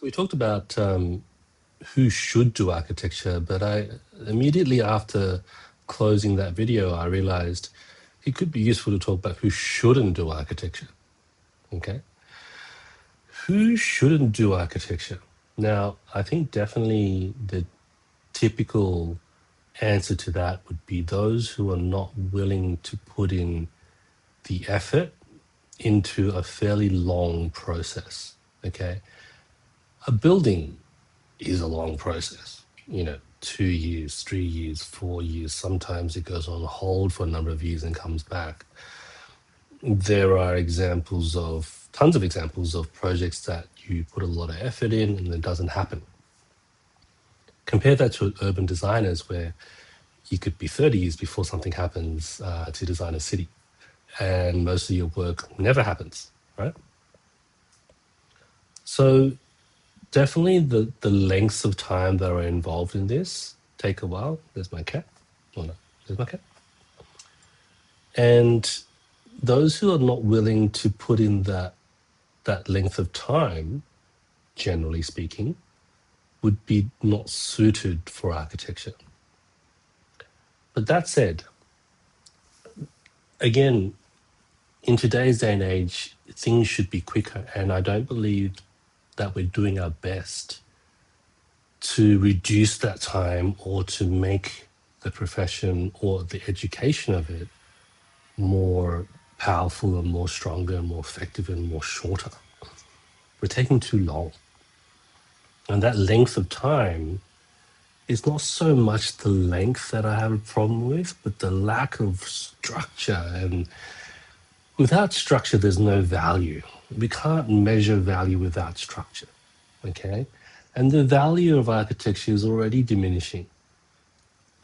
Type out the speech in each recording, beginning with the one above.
We talked about who should do architecture, but I immediately after closing that video, I realized it could be useful to talk about who shouldn't do architecture. Okay, who shouldn't do architecture? Now, I think definitely the typical answer to that would be those who are not willing to put in the effort into a fairly long process. Okay, a building is a long process, 2 years, 3 years, 4 years. Sometimes it goes on hold for a number of years and comes back. There are tons of examples of projects that you put a lot of effort in and it doesn't happen. Compare that to urban designers where you could be 30 years before something happens to design a city, and most of your work never happens, right? So definitely the lengths of time that are involved in this take a while. There's my cat. Oh no, there's my cat. And those who are not willing to put in that length of time, generally speaking, would be not suited for architecture. But that said, again, in today's day and age, things should be quicker, and I don't believe that we're doing our best to reduce that time or to make the profession or the education of it more powerful and more stronger and more effective and more shorter. We're taking too long. And that length of time is not so much the length that I have a problem with, but the lack of structure. And without structure, there's no value. We can't measure value without structure. Okay? And the value of architecture is already diminishing.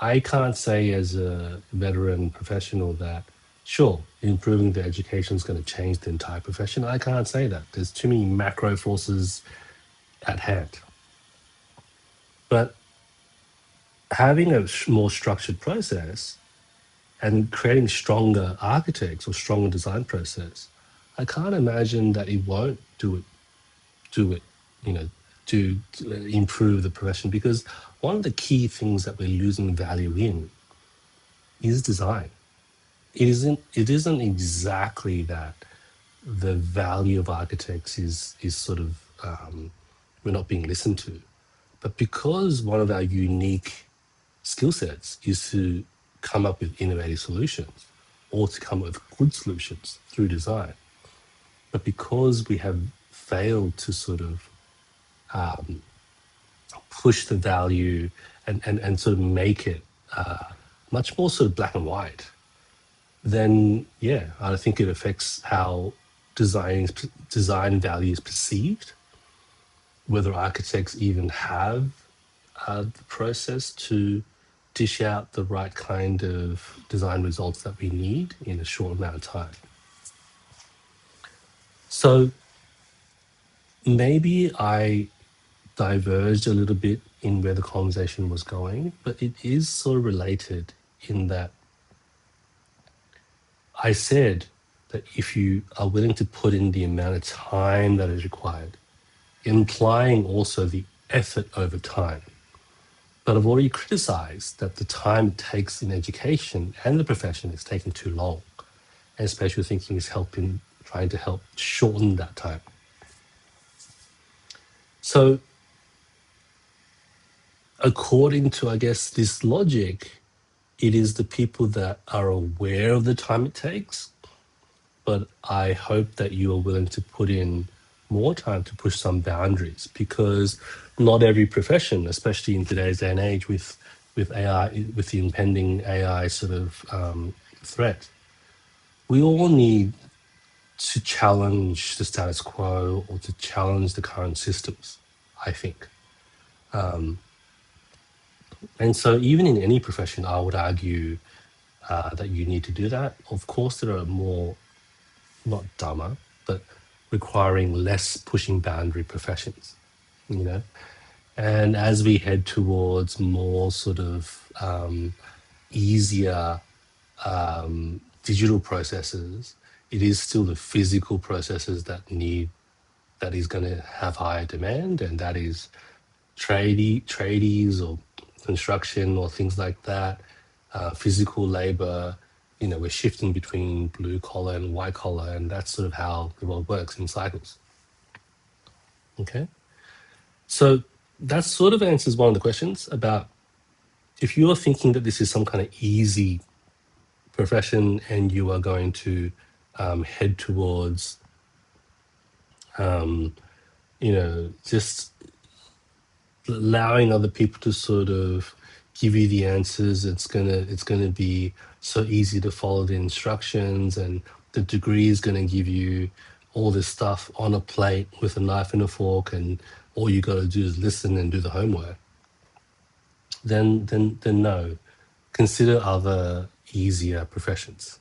I can't say as a veteran professional that, sure, improving the education is going to change the entire profession. I can't say that. There's too many macro forces at hand. But having a more structured process and creating stronger architects or stronger design process, I can't imagine that it won't do it, to improve the profession, because one of the key things that we're losing value in is design. It isn't exactly that the value of architects is sort of we're not being listened to, but because one of our unique skill sets is to come up with innovative solutions or to come up with good solutions through design, but because we have failed to sort of push the value and sort of make it much more sort of black and white, then yeah, I think it affects how design value is perceived, whether architects even have the process to dish out the right kind of design results that we need in a short amount of time. So maybe I diverged a little bit in where the conversation was going, but it is sort of related in that I said that if you are willing to put in the amount of time that is required, implying also the effort over time. But I've already criticized that the time it takes in education and the profession is taking too long. And spatial thinking is trying to help shorten that time. So according to, I guess, this logic, it is the people that are aware of the time it takes, but I hope that you are willing to put in more time to push some boundaries, because not every profession, especially in today's day and age with AI, with the impending AI sort of threat, we all need to challenge the status quo or to challenge the current systems, I think. And so even in any profession, I would argue that you need to do that. Of course, there are more, not dumber, but requiring less pushing boundary professions, you know? And as we head towards more sort of easier digital processes, it is still the physical processes that need that is going to have higher demand, and that is tradies or construction or things like that, physical labor. You know, we're shifting between blue collar and white collar, and that's sort of how the world works in cycles. Okay, so that sort of answers one of the questions about if you're thinking that this is some kind of easy profession and you are going to head towards, just allowing other people to sort of give you the answers. It's gonna be so easy to follow the instructions, and the degree is gonna give you all this stuff on a plate with a knife and a fork, and all you got to do is listen and do the homework. Then no, consider other easier professions,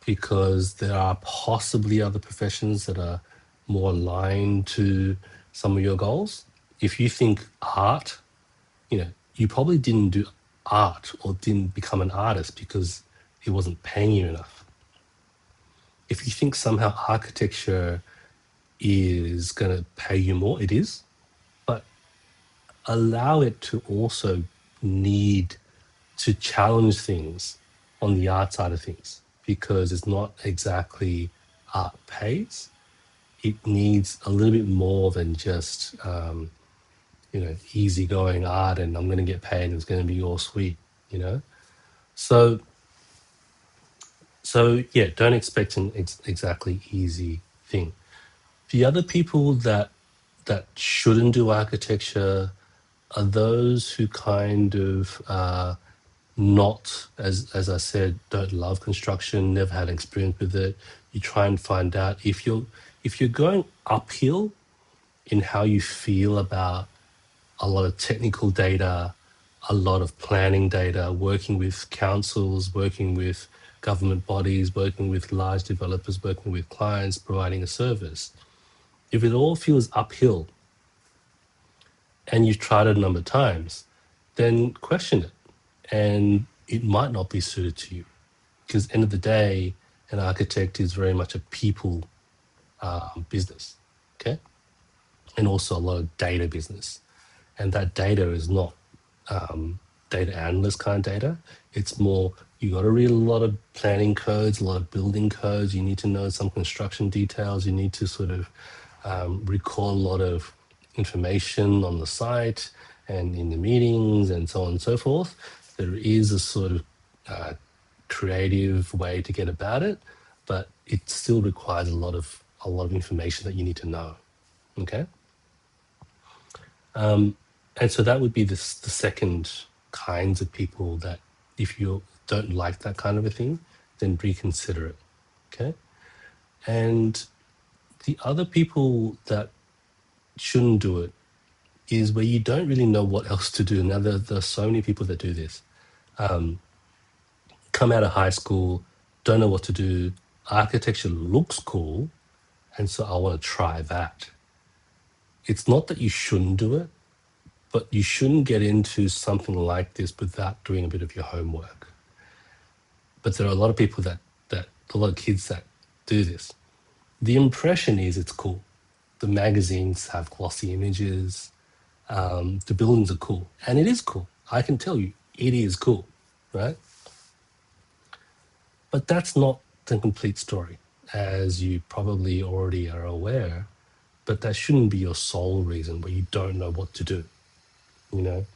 because there are possibly other professions that are more aligned to some of your goals. If you think art, you probably didn't do art or didn't become an artist because it wasn't paying you enough. If you think somehow architecture is going to pay you more, it is, but allow it to also need to challenge things on the art side of things, because it's not exactly art pays. It needs a little bit more than just easygoing art and I'm going to get paid and it's going to be all sweet, you know. So yeah, don't expect an exactly easy thing. The other people that shouldn't do architecture are those who kind of not, as I said, don't love construction, never had experience with it. You try and find out if you're going uphill in how you feel about a lot of technical data, a lot of planning data, working with councils, working with government bodies, working with large developers, working with clients, providing a service. If it all feels uphill and you've tried it a number of times, then question it. And it might not be suited to you, because end of the day, an architect is very much a people business, okay? And also a lot of data business. And that data is not data analyst kind of data. It's more, you got to read a lot of planning codes, a lot of building codes. You need to know some construction details. You need to sort of recall a lot of information on the site and in the meetings and so on and so forth. There is a sort of creative way to get about it, but it still requires a lot of information that you need to know. Okay. And so that would be the second kinds of people that, if you don't like that kind of a thing, then reconsider it. Okay. And the other people that shouldn't do it is where you don't really know what else to do. Now, there are so many people that do this. Come out of high school, don't know what to do. Architecture looks cool, and so I want to try that. It's not that you shouldn't do it, but you shouldn't get into something like this without doing a bit of your homework. But there are a lot of people a lot of kids that do this. The impression is it's cool. The magazines have glossy images. The buildings are cool, and it is cool. I can tell you, it is cool, right? But that's not the complete story, as you probably already are aware. But that shouldn't be your sole reason where you don't know what to do, you know?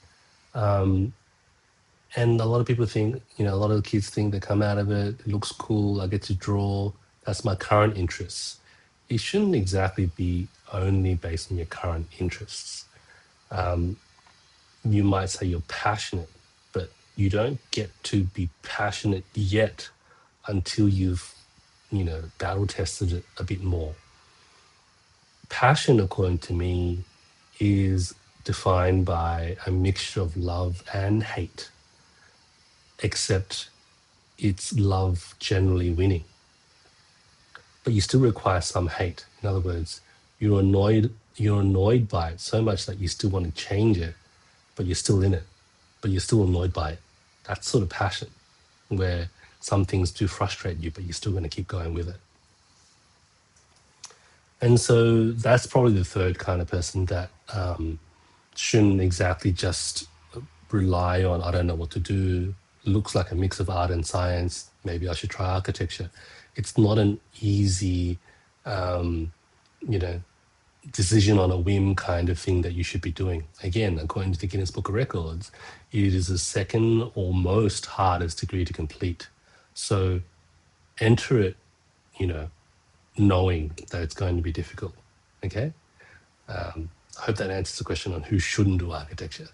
And a lot of people think, a lot of the kids think they come out of it, it looks cool, I get to draw, that's my current interests. It shouldn't exactly be only based on your current interests. You might say you're passionate, but you don't get to be passionate yet until you've, battle tested it a bit more. Passion, according to me, is defined by a mixture of love and hate, except it's love generally winning. But you still require some hate. In other words, you're annoyed by it so much that you still want to change it, but you're still in it, but you're still annoyed by it. That's sort of passion, where some things do frustrate you, but you're still going to keep going with it. And so that's probably the third kind of person that shouldn't exactly just rely on, I don't know what to do, looks like a mix of art and science, maybe I should try architecture. It's not an easy, you know, decision on a whim kind of thing that you should be doing. Again, according to the Guinness Book of Records, it is the second or most hardest degree to complete. So enter it, you know, knowing that it's going to be difficult. Okay. I hope that answers the question on who shouldn't do architecture.